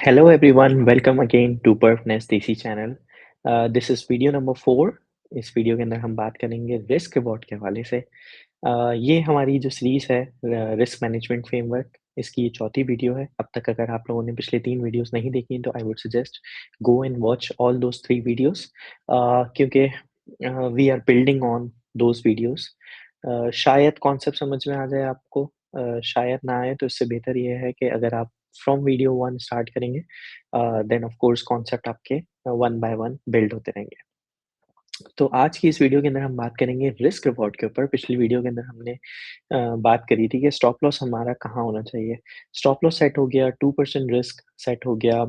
Hello everyone, welcome again to Perfness देसी channel. This is video number 4। इस video के अंदर हम बात करेंगे रिस्क रिवॉर्ड के हवाले से। ये हमारी जो सीरीज़ है रिस्क मैनेजमेंट फ्रेमवर्क, इसकी ये चौथी वीडियो है। अब तक अगर आप लोगों ने पिछले 3 वीडियोज़ नहीं देखी हैं तो I would suggest go and watch all those 3 videos, क्योंकि we are building on those videos. शायद कॉन्सेप्ट समझ में आ जाए आपको, शायद ना आए तो इससे बेहतर ये है कि अगर आप फ्रॉम वीडियो 1 स्टार्ट करेंगे, देन ऑफ कोर्स कॉन्सेप्ट आपके वन बाय वन बिल्ड होते रहेंगे। तो आज की इस वीडियो के अंदर हम बात करेंगे रिस्क रिवॉर्ड के ऊपर। पिछली वीडियो के अंदर हमने बात करी थी कि स्टॉप लॉस हमारा कहाँ होना चाहिए। स्टॉप लॉस सेट हो गया, 2% रिस्क सेट हो गया,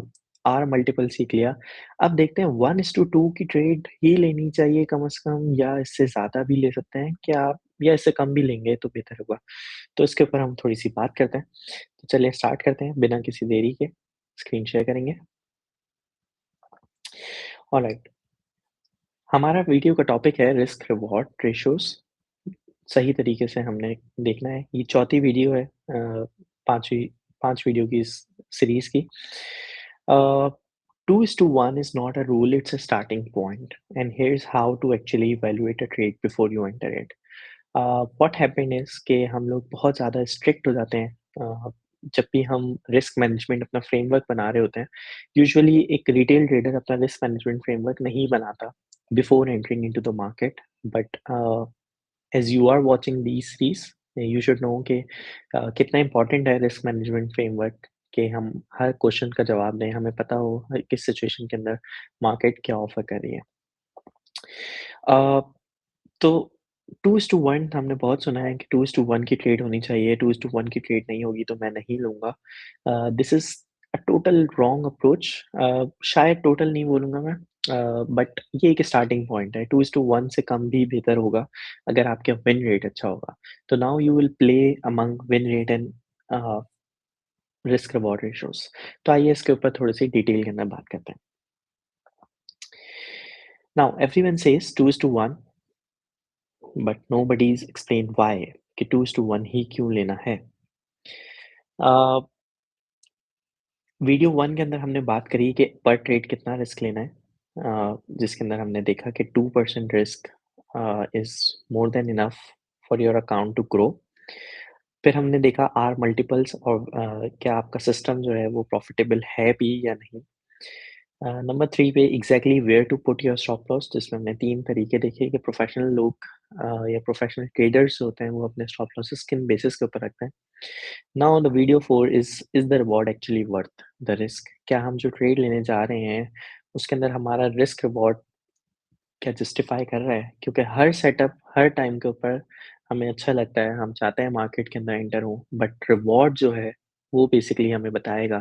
आर मल्टीपल सीख लिया। अब देखते हैं 1:2 की ट्रेड ही लेनी चाहिए कम से कम, या इससे ज़्यादा भी ले सकते हैं क्या, या इससे कम भी लेंगे तो बेहतर होगा। तो इसके ऊपर हम थोड़ी-सी बात करते हैं। तो चलिए स्टार्ट करते हैं बिना किसी देरी के। स्क्रीन शेयर करेंगे। ऑलराइट, हमारा वीडियो का टॉपिक है रिस्क रिवॉर्ड रेशियोज़। सही तरीके से हमने देखना है। ये चौथी वीडियो है 5वीं 5 वीडियो की इस सीरीज़ की। अ, 2:1 is not a rule, it's a starting point, and here's how to actually evaluate a trade before you enter it. What happened is कि हम लोग बहुत ज़्यादा स्ट्रिक्ट हो जाते हैं जब भी हम रिस्क मैनेजमेंट अपना फ्रेमवर्क बना रहे होते हैं। यूजुअली एक रिटेल ट्रेडर अपना रिस्क मैनेजमेंट फ्रेमवर्क नहीं बनाता before entering into the market, but as you are watching these series, you should know कि कितना इम्पोर्टेंट है रिस्क मैनेजमेंट फ्रेमवर्क, कि हम हर क्वेश्चन का जवाब दें, हमें पता हो हर किस सिचुएशन के अंदर मार्केट क्या ऑफ़र कर रही है। अ, तो 2:1 हमने बहुत सुना है कि 2:1 की ट्रेड होनी चाहिए, 2:1 की ट्रेड नहीं होगी तो मैं नहीं लूँगा। This is a total wrong approach. शायद टोटल नहीं बोलूँगा मैं, बट ये एक स्टार्टिंग पॉइंट है। 2:1 से कम भी बेहतर होगा अगर आपका विन रेट अच्छा होगा। तो now you will play among win rate and a, risk reward ratios. तो आइए इसके ऊपर थोड़ी-सी डिटेल के अंदर बात करते हैं। Now everyone says 2:1, but nobody's explain why कि 2:1 ही क्यों लेना है। अ, वीडियो 1 के अंदर हमने बात करी कि पर ट्रेड कितना रिस्क लेना है, जिसके अंदर हमने देखा कि 2% risk is more than enough for your account to grow. फिर हमने देखा आर मल्टीपल्स और क्या आपका सिस्टम जो है वो प्रॉफिटेबल है भी या नहीं। नंबर 3 पे exactly where to put your stop loss, जिसमें हमने 3 तरीके देखे कि प्रोफ़ेशनल लोग या प्रोफ़ेशनल ट्रेडर्स होते हैं वो अपने स्टॉप लॉसेस किन बेसिस के ऊपर रखते हैं। Now the video 4 is the reward actually worth the risk? क्या हम जो ट्रेड लेने जा रहे हैं उसके अंदर हमारा रिस्क रिवॉर्ड क्या जस्टिफ़ाई कर रहा है? क्योंकि हर सेटअप हर टाइम के ऊपर हमें अच्छा लगता है, हम चाहते हैं मार्केट के अंदर एंटर हों, बट रिवॉर्ड जो है वो बेसिकली हमें बताएगा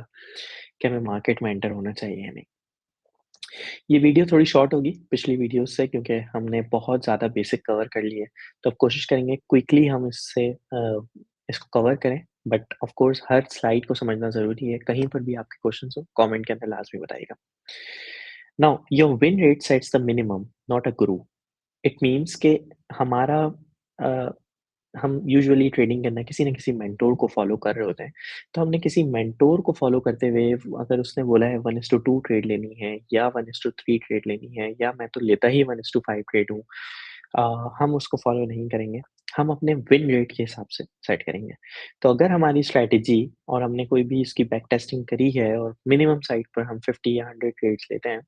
कि हमें मार्केट में एंटर होना चाहिए या नहीं। ये वीडियो थोड़ी शॉर्ट होगी पिछली वीडियोज़ से, क्योंकि हमने बहुत ज़्यादा बेसिक कवर कर लिए। तो अब कोशिश करेंगे क्विकली हम इसको कवर करें, but of course her slide को समझना ज़रूरी है। कहीं पर भी आपके क्वेश्चन्स हो, कमेंट के अंदर लाज़मी बताइएगा। Now your win rate sets the minimum, not a guru. It means कि हमारा अ, हम यूजुअली ट्रेडिंग के अंदर किसी न किसी मेंटोर को फ़ॉलो कर रहे होते हैं। तो हमने किसी मेंटोर को फ़ॉलो करते हुए अगर उसने बोला है 1:2 ट्रेड लेनी है या 1:3 ट्रेड लेनी है, या मैं तो लेता ही 1:5 ट्रेड हूँ, हम उसको फ़ॉलो नहीं करेंगे। हम अपने विन रेट के हिसाब से सेट करेंगे। तो अगर हमारी स्ट्रैटेजी और हमने कोई भी इसकी बैक टेस्टिंग करी है और मिनिमम साइड पर हम 50 या 100 ट्रेड्स लेते हैं,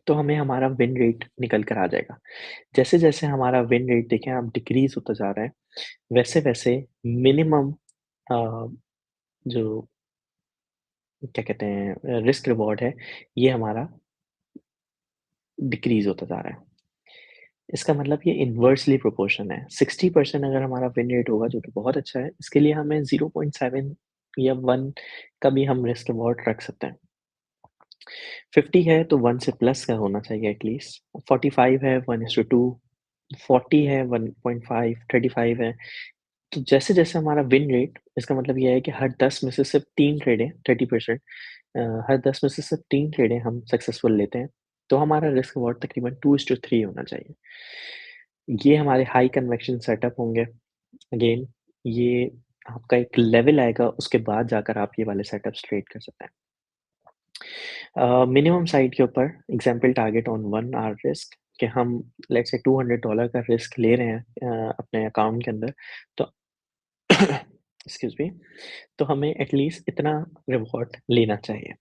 तो हमें हमारा विन रेट निकल कर आ जाएगा। जैसे-जैसे हमारा विन रेट देखें आप डिक्रीज़ होता जा रहा है, वैसे-वैसे मिनिमम अ, जो क्या कहते हैं रिस्क रिवॉर्ड है, ये हमारा डिक्रीज़ होता जा रहा है। इसका मतलब ये इन्वर्सली प्रोपोर्शन है। 60% अगर हमारा विन रेट होगा जो कि बहुत अच्छा है, इसके लिए हमें 0.7 या 1 का भी हम रिस्क रिवॉर्ड रख सकते हैं। 50 है तो 1 से प्लस का होना चाहिए एटलीस्ट। 45 है 1:2, 40 है 1.5, 35 है। तो जैसे-जैसे हमारा विन रेट, इसका मतलब ये है कि हर 10 में से सिर्फ़ 3 ट्रेडें 30%, हर 10 में से सिर्फ़ 3 ट्रेडें हम सक्सेसफुल लेते हैं, तो हमारा रिस्क रिवॉर्ड तकरीबन 2:3 होना चाहिए। ये हमारे हाई कन्विक्शन सेटअप होंगे। अगेन ये आपका एक लेवल आएगा, उसके बाद जाकर आप ये वाले सेटअप्स ट्रेड कर सकते हैं। मिनिमम साइड के ऊपर example target on 1 hour risk कि हम लेट्स से $200 का रिस्क ले रहे हैं अपने अकाउंट के अंदर, तो एक्सक्यूज़ मी, तो हमें एटलीस्ट इतना रिवॉर्ड लेना चाहिए।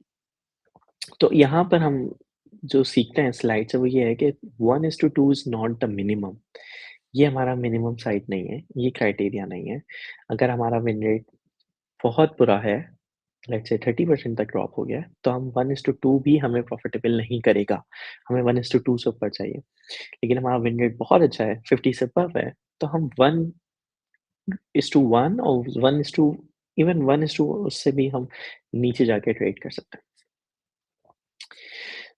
तो यहाँ पर हम जो सीखते हैं स्लाइड से वो ये है कि 1:2 इज़ नॉट द मिनिमम। ये हमारा मिनिमम साइड नहीं है, ये क्राइटेरिया नहीं है। अगर हमारा विन रेट बहुत बुरा है, लेट्स से 30% तक ड्रॉप हो गया है, तो हम 1:2 भी हमें प्रॉफिटेबल नहीं करेगा। हमें 1:2 से ऊपर चाहिए। लेकिन हमारा विन रेट बहुत अच्छा है, 50 से अबव है, तो हम 1:1 और 1:, इवन 1:, उससे भी हम नीचे जाके ट्रेड कर सकते हैं।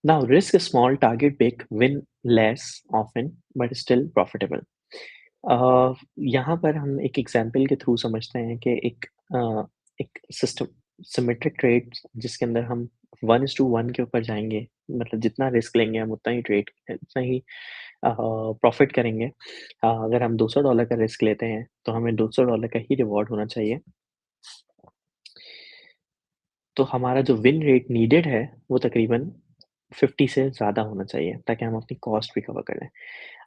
Now risk small, target big, win less often but still profitable. यहाँ पर हम एक एग्जांपल के थ्रू समझते हैं कि एक सिस्टम सिमेट्रिक ट्रेड जिसके अंदर हम 1:1 के ऊपर जाएँगे, मतलब जितना रिस्क लेंगे हम उतना ही प्रॉफ़िट करेंगे। अगर हम $200 का रिस्क लेते हैं, तो हमें $200 का ही रिवॉर्ड होना चाहिए। तो हमारा जो विन रेट नीडेड है, वो तकरीबन 50 से ज़्यादा होना चाहिए, ताकि हम अपनी कॉस्ट भी कवर कर लें।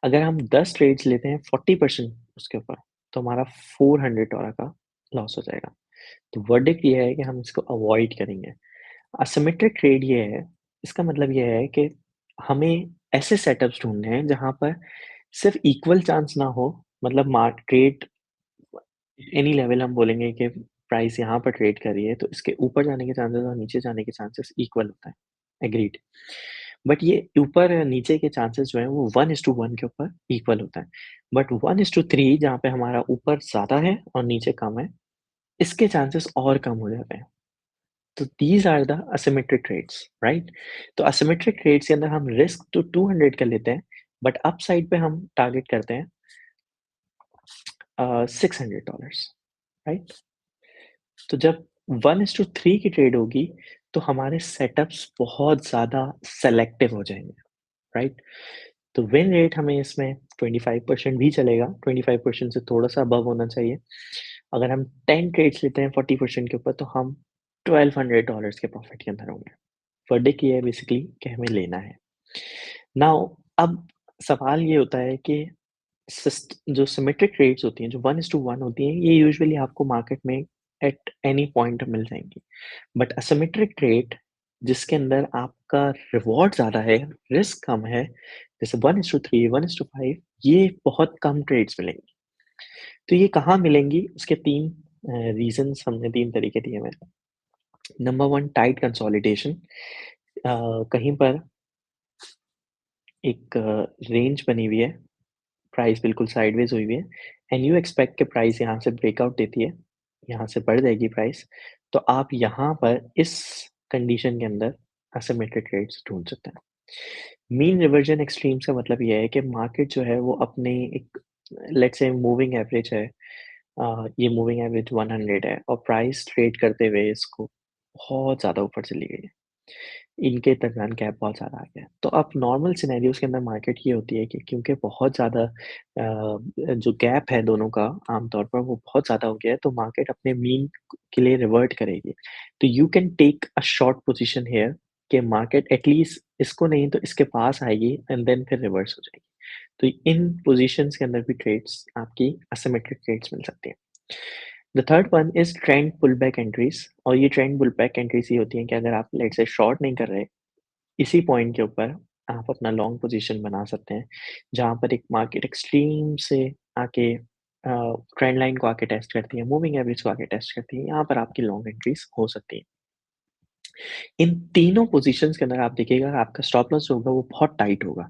अगर हम 10 ट्रेड्स लेते हैं 40% उसके ऊपर, तो हमारा $400 का लॉस हो जाएगा। तो वर्डिक्ट ये है कि हम इसको अवॉइड करेंगे। असिमेट्रिक ट्रेड ये है, इसका मतलब ये है कि हमें ऐसे सेटअप्स ढूँढने हैं जहाँ पर सिर्फ़ इक्वल चांस ना हो, मतलब ट्रेड एनी लेवल हम बोलेंगे कि प्राइस यहाँ पर ट्रेड कर रही है, तो इसके ऊपर जाने के चांसेस और नीचे जाने के चांसेस इक्वल होता है। एग्रीड। बट ये ऊपर-नीचे के चांसेस जो हैं वो 1:1 के ऊपर इक्वल होता है। बट 1:3 जहाँ पे हमारा ऊपर ज़्यादा है और नीचे कम है, इसके चांसेस और कम हो जाते हैं। तो these are the asymmetric trades, right? तो असिमेट्रिक ट्रेड्स के अंदर हम रिस्क तो 200 का लेते हैं, बट अपसाइड पे हम टारगेट करते हैं $600, राइट? तो जब 1:3 की ट्रेड होगी, तो हमारे सेटअप्स बहुत ज़्यादा सेलेक्टिव हो जाएँगे, राइट? तो विन रेट हमें इसमें 25% भी चलेगा, 25% से थोड़ा-सा अबव होना चाहिए। अगर हम 10 ट्रेड्स लेते हैं 40% के ऊपर, तो हम $1200 के प्रॉफिट के अंदर होंगे। वर्डिक्ट ये है बेसिकली कि हमें लेना है। नाउ अब सवाल ये होता है कि जो सिमेट्रिक ट्रेड्स होती हैं, जो 1:1 होती हैं, ये यूजुअली आपको मार्केट में एट एनी पॉइंट मिल जाएँगी। बट असिमेट्रिक ट्रेड जिसके अंदर आपका रिवॉर्ड ज़्यादा है, रिस्क कम है, जैसे 1:3, 1:5, ये बहुत कम ट्रेड्स मिलेंगी। तो ये कहाँ मिलेंगी, उसके 3 रीज़न्स हमने 3 तरीके दिए हुए हैं। Number 1, tight consolidation. कहीं पर एक रेंज बनी हुई है, प्राइस बिल्कुल साइडवेज़ हुई हुई है एंड यू एक्सपेक्ट कि प्राइस यहाँ से ब्रेकआउट देती है, यहाँ से बढ़ जाएगी प्राइस, तो आप यहाँ पर इस कंडीशन के अंदर असिमेट्रिक ट्रेड्स ढूँढ सकते हैं। मीन रिवर्जन एक्सट्रीम्स का मतलब ये है कि मार्केट जो है वो अपने एक लेट्स से मूविंग एवरेज है, ये मूविंग एवरेज 100 है और प्राइस ट्रेड करते हुए इसको बहुत ज़्यादा ऊपर चली गई है। इनके दरमियान गैप बहुत ज़्यादा आ गया है। तो अब नॉर्मल सिनेरियोज़ के अंदर मार्केट ये होती है कि क्योंकि बहुत ज़्यादा जो गैप है दोनों का आमतौर पर वो बहुत ज़्यादा हो गया है, तो मार्केट अपने मीन के लिए रिवर्ट करेगी। तो you can take a short position here कि मार्केट एटलीस्ट इसको नहीं तो इसके पास आएगी एंड देन फिर रिवर्स हो जाएगी। तो इन पोज़ीशंस के अंदर भी ट्रेड्स आपकी एसिमेट्रिक ट्रेड्स मिल सकती हैं। The third one is trend pullback entries और ये ट्रेंड पुलबैक एंट्रीज़ ये होती हैं कि अगर आप लेट्स से शॉर्ट नहीं कर रहे, इसी पॉइंट के ऊपर आप अपना लॉन्ग पोज़ीशन बना सकते हैं, जहाँ पर एक मार्केट एक्सट्रीम से आके ट्रेंड लाइन को आके टेस्ट करती है, मूविंग एवरेज को आके टेस्ट करती है, यहाँ पर आपकी लॉन्ग एंट्रीज़ हो सकती हैं। इन तीनों पोज़ीशंस के अंदर आप देखिएगा आपका स्टॉप लॉस जो होगा वो बहुत टाइट होगा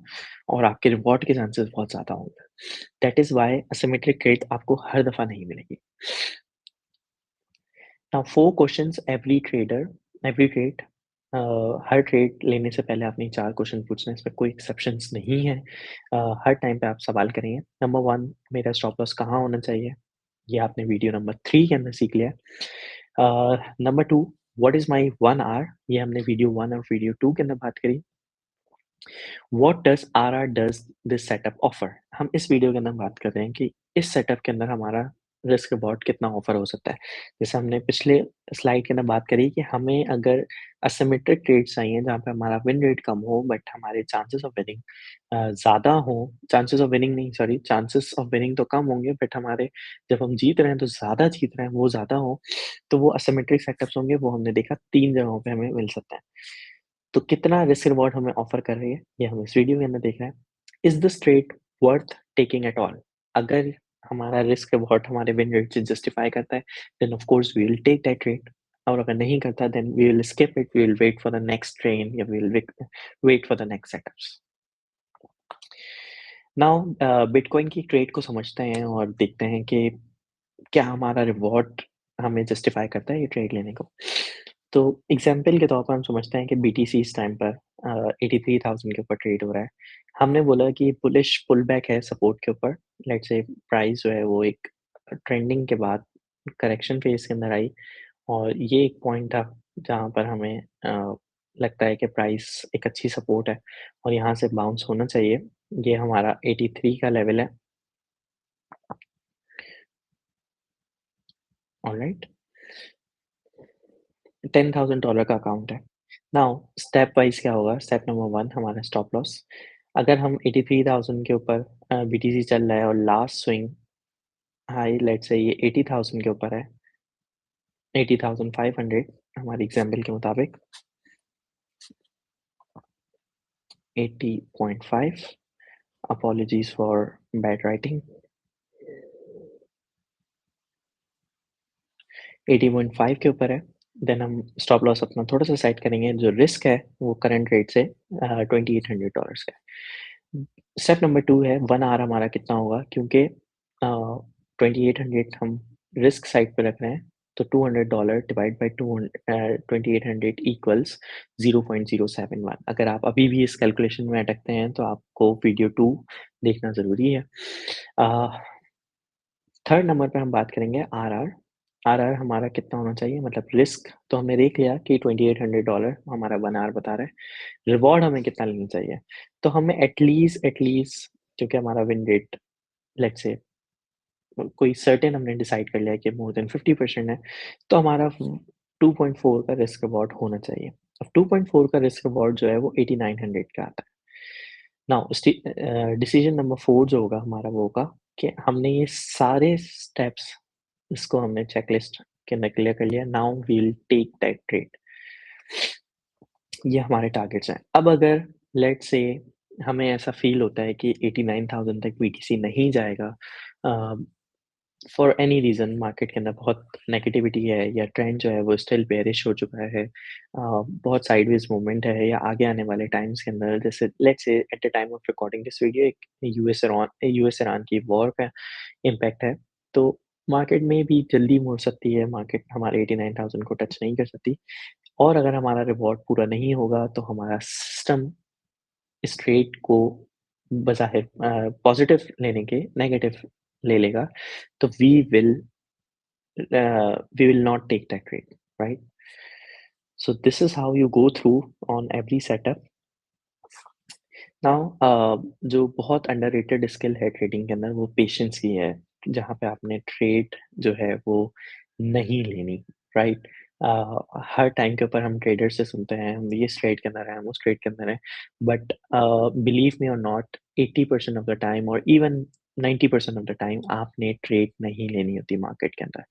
और आपके रिवॉर्ड के चांसेस बहुत ज़्यादा होंगे। That is why asymmetric trade आपको हर दफ़ा नहीं मिलेगी। नाउ 4 क्वेश्चंस एवरी ट्रेड हर ट्रेड लेने से पहले आपने 4 क्वेश्चन पूछने हैं, इसमें कोई एक्सेप्शंस नहीं है। हर टाइम पे आप सवाल करेंगे। नंबर 1, मेरा स्टॉप लॉस कहाँ होना चाहिए? ये आपने वीडियो नंबर 3 के अंदर सीख लिया है। Number 2, what is my 1 hour? ये हमने वीडियो 1 और वीडियो 2 के अंदर बात करी। What does this setup offer? हम इस वीडियो के अंदर बात कर रहे हैं कि इस सेटअप के अंदर हमारा रिस्क रिवॉर्ड कितना ऑफ़र हो सकता है। जैसे हमने पिछले स्लाइड के अंदर बात करी कि हमें अगर असिमेट्रिक ट्रेड्स चाहिए जहाँ पे हमारा विन रेट कम हो बट हमारे चांसेस ऑफ विनिंग ज़्यादा हो, चांसेस ऑफ विनिंग नहीं सॉरी चांसेस ऑफ विनिंग तो कम होंगे बट हमारे जब हम जीत रहे हैं तो ज़्यादा जीत रहे हैं वो ज़्यादा हो, तो वो असिमेट्रिक सेटअप्स होंगे वो हमने देखा 3 जगहों पे हमें मिल सकता है। तो कितना रिस्क रिवॉर्ड हमें ऑफ़र कर रही है, ये हम इस वीडियो के अंदर देख रहे हैं। Is this trade worth taking at all? अगर हमारा रिस्क रिवॉर्ड हमारे विन रेट से जस्टिफाई करता है, then of course we will take that trade और अगर नहीं करता then we will skip it, we will wait for the next train या we will wait for the next setups. Now bitcoin की trade को समझते हैं और देखते हैं कि क्या हमारा रिवॉर्ड हमें जस्टिफाई करता है ये ट्रेड लेने को? तो एग्ज़ाम्पल के तौर पर हम समझते हैं कि बीटीसी इस टाइम पर 83,000 के ऊपर ट्रेड हो रहा है। हमने बोला कि बुलिश पुलबैक है सपोर्ट के ऊपर। लेट्स से प्राइस जो है वो एक ट्रेंडिंग के बाद करेक्शन फेज़ के अंदर आई और ये एक पॉइंट था जहाँ पर हमें लगता है कि प्राइस एक अच्छी सपोर्ट है और यहाँ से बाउंस होना चाहिए। ये हमारा 83 का लेवल है, ऑलराइट? $10,000 का अकाउंट है। नाउ स्टेप वाइज़ क्या होगा? स्टेप नंबर 1 हमारा स्टॉप लॉस। अगर हम 83,000 के ऊपर बीटीसी चल रहा है और last swing high let's say ये 80,000 के ऊपर है, 80,500 हमारे एग्ज़ाम्पल के मुताबिक 80.5 अपॉलजीज़ फॉर बैड राइटिंग 80.5 के ऊपर है, देन हम स्टॉप लॉस अपना थोड़ा-सा सेट करेंगे, जो रिस्क है वो करंट रेट से $2,800 का है। स्टेप नंबर 2 है 1 आवर हमारा कितना होगा क्योंकि 2800 हम रिस्क साइड पे रख रहे हैं, तो $200 डिवाइड बाय 2800 इक्वल्स 0.071 अगर आप अभी भी इस कैलकुलेशन में अटकते हैं, तो आपको वीडियो 2 देखना ज़रूरी है। अ, थर्ड नंबर पे हम बात करेंगे आरआर। आरआर हमारा कितना होना चाहिए मतलब रिस्क तो हमने देख लिया कि $2800 हमारा 1 आवर बता रहा है। रिवॉर्ड हमें कितना लेना चाहिए? तो हमें एटलीस्ट क्योंकि हमारा विन रेट लेट्स से कोई सर्टेन हमने डिसाइड कर लिया है कि मोर देन 50% है, तो हमारा 2.4 का रिस्क रिवॉर्ड होना चाहिए। अब 2.4 का रिस्क रिवॉर्ड जो है वो 8900 का आता है। नाउ डिसीजन नंबर 4 जो होगा हमारा वो होगा कि हमने ये सारे स्टेप्स इसको हमने चेकलिस्ट के अंदर क्लियर कर लिया। Now we will take that trade. ये हमारे टारगेट्स हैं। अब अगर लेट्स से हमें ऐसा फ़ील होता है कि 89,000 तक बीटीसी नहीं जाएगा अ, फॉर एनी रीज़न मार्केट के अंदर बहुत नेगेटिविटी है या ट्रेंड जो है वो स्टिल बेयरिश हो चुका है। बहुत साइडवेज़ मूवमेंट है या आगे आने वाले टाइम्स के अंदर जैसे let's say at the time of recording this video एक यूएस ईरान की वॉर का इम्पैक्ट है। तो मार्केट में भी जल्दी मुड़ सकती है, मार्केट हमारे 89,000 को टच नहीं कर सकती और अगर हमारा रिवॉर्ड पूरा नहीं होगा तो हमारा सिस्टम इस ट्रेड को बज़ाहिर पॉज़िटिव लेने के नेगेटिव ले लेगा, तो we will not take that trade, right? So this is how you go through on every setup. Now जो बहुत अंडररेटेड स्किल है ट्रेडिंग के अंदर वो पेशेंस की है, जहाँ पे आपने ट्रेड जो है वो नहीं लेनी, राइट? हर टाइम के ऊपर हम ट्रेडर से सुनते हैं, हम ये ट्रेड के अंदर हैं, हम उस ट्रेड के अंदर हैं, बट बिलीव मी और नॉट 80% ऑफ द टाइम और इवन 90% ऑफ द टाइम आपने ट्रेड नहीं लेनी होती मार्केट के अंदर।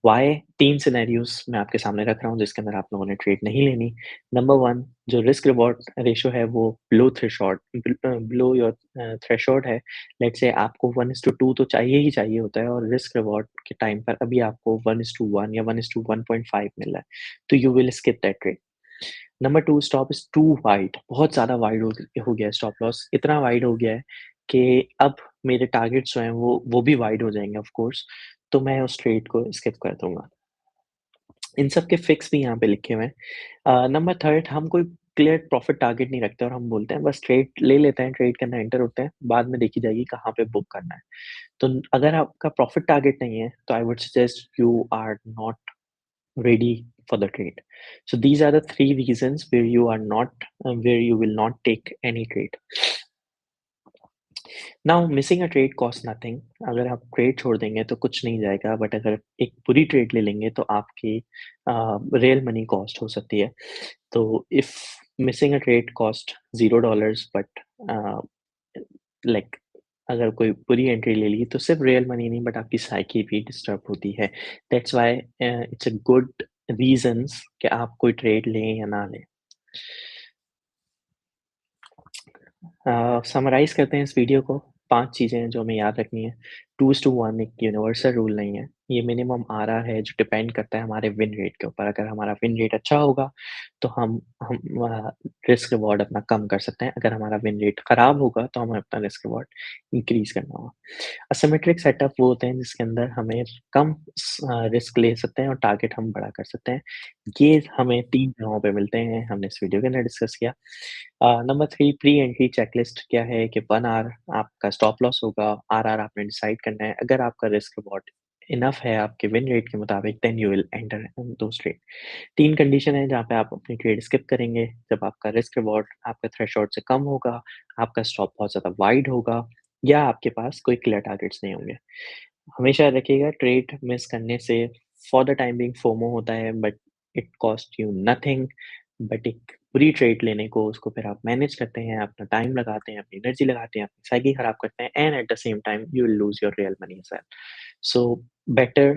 व्हाई? 3 सिनेरियोज़ मैं आपके सामने रख रहा हूँ जिसके अंदर आप लोगों ने ट्रेड नहीं लेनी। नंबर 1 जो रिस्क रिवॉर्ड रेशियो है वो बिलो योर थ्रेशोल्ड है। लेट्स से आपको 1:2 तो चाहिए ही चाहिए होता है और रिस्क रिवॉर्ड के टाइम पर अभी आपको 1:1 या 1:1.5 मिल रहा है, तो you will skip that trade. Number 2 stop is too wide बहुत ज़्यादा वाइड हो गया है स्टॉप लॉस, इतना वाइड हो गया है कि अब मेरे टारगेट्स जो हैं वो भी वाइड हो जाएँगे ऑफ कोर्स, तो मैं उस ट्रेड को स्किप कर दूँगा। इन सब के फिक्स भी यहाँ पे लिखे हुए हैं। नंबर 3 हम कोई क्लियर प्रॉफिट टारगेट नहीं रखते और हम बोलते हैं बस ट्रेड ले लेते हैं, ट्रेड के अंदर एंटर होते हैं, बाद में देखी जाएगी कहाँ पे बुक करना है। तो अगर आपका प्रॉफिट टारगेट नहीं है, तो I would suggest you are not ready for the trade. So these are the 3 reasons where you are not where you will not take any trade. Now missing a trade cost nothing. अगर आप trade छोड़ देंगे तो कुछ नहीं जाएगा, but अगर एक बुरी ट्रेड ले लेंगे तो आपकी रियल मनी कॉस्ट हो सकती है। तो if missing a trade cost $0 but like अगर कोई बुरी एंट्री ले ली तो सिर्फ रियल मनी नहीं बट आपकी साइकी भी डिस्टर्ब होती है। That's why it's a good reasons कि आप कोई ट्रेड लें या ना लें। समराइज़ करते हैं इस वीडियो को। 5 चीज़ें हैं जो हमें याद रखनी है। 2:1 एक यूनिवर्सल रूल नहीं है। ये मिनिमम आरआर है जो डिपेंड करता है हमारे विन रेट के ऊपर। अगर हमारा विन रेट अच्छा होगा तो हम रिस्क रिवॉर्ड अपना कम कर सकते हैं। अगर हमारा विन रेट खराब होगा तो हमें अपना रिस्क रिवॉर्ड इंक्रीज़ करना होगा। असिमेट्रिक सेटअप वो होते हैं जिसके अंदर हमें कम रिस्क ले सकते हैं और टारगेट हम बड़ा कर सकते हैं। ये हमें 3 जगहों पे मिलते हैं, हमने इस वीडियो के अंदर डिस्कस किया। नंबर 3 प्री एंट्री चेकलिस्ट क्या है कि 1 आवर आपका स्टॉप लॉस होगा, आरआर आपने डिसाइड करना है। अगर आपका रिस्क रिवॉर्ड इनफ है आपके विन रेट के मुताबिक then you will enter those trade. 3 condition है जहाँ पे आप अपनी ट्रेड स्किप करेंगे, जब आपका रिस्क रिवॉर्ड आपके थ्रेशोल्ड से कम होगा, आपका स्टॉप बहुत ज़्यादा वाइड होगा या आपके पास कोई क्लियर टारगेट्स नहीं होंगे। हमेशा याद रखिएगा ट्रेड मिस करने से for the time being FOMO होता है but it cost you nothing. But एक बुरी ट्रेड लेने को उसको फिर आप मैनेज करते हैं, अपना टाइम लगाते हैं, अपनी एनर्जी लगाते हैं, अपनी साइकी खराब करते हैं and at the same time you will lose your real money as well. So better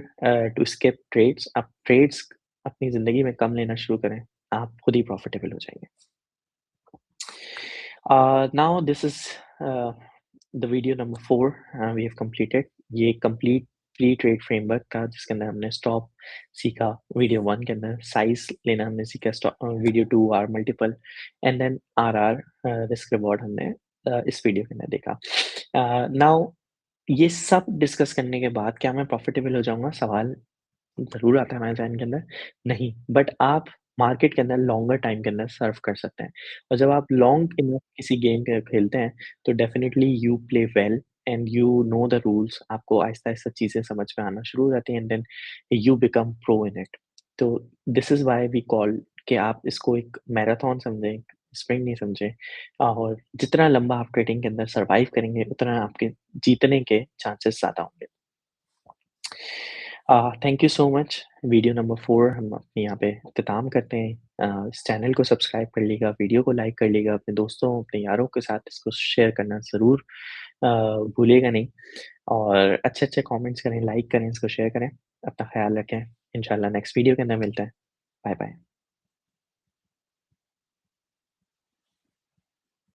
to skip trades. आप ट्रेड्स अपनी ज़िंदगी में कम लेना शुरू करें, आप खुद ही प्रॉफिटेबल हो जाएँगे। Now this is uh, the video number 4 we have completed। ये कंप्लीट प्री ट्रेड फ्रेमवर्क था जिसके अंदर हमने स्टॉप सीखा वीडियो 1 के अंदर, साइज़ लेना हमने सीखा video 2 R multiple and then RR risk reward हमने इस वीडियो के अंदर देखा। नाउ ये सब डिस्कस करने के बाद क्या मैं प्रॉफिटेबल हो जाऊँगा? सवाल ज़रूर आता है हमारे ज़हन के अंदर, नहीं, बट आप मार्केट के अंदर लॉन्गर टाइम के अंदर सर्व कर सकते हैं और जब आप लॉन्ग इनफ किसी गेम के खेलते हैं, तो definitely you play well and you know the rules. आपको आहिस्ता-आहिस्ता चीज़ें समझ में आना शुरू हो जाती हैं and then you become pro in it. तो this is why we call कि आप इसको एक मैराथन समझें, स्प्रिंट नहीं समझें। और जितना लंबा आप ट्रेडिंग के अंदर सर्वाइव करेंगे, उतना आपके जीतने के चांसेस ज़्यादा होंगे। Thank you so much. Video number 4 हम अपने यहाँ पे इख्तिताम करते हैं। इस चैनल को सब्सक्राइब कर लीजिएगा, वीडियो को लाइक कर लीजिएगा, अपने दोस्तों, अपने यारों के साथ इसको शेयर करना ज़रूर भूलिएगा नहीं और अच्छे-अच्छे कमेंट्स करें, लाइक करें, इसको शेयर करें। अपना ख़्याल रखें। इंशाल्लाह नेक्स्ट वीडियो के अंदर मिलते हैं। बाय-बाय।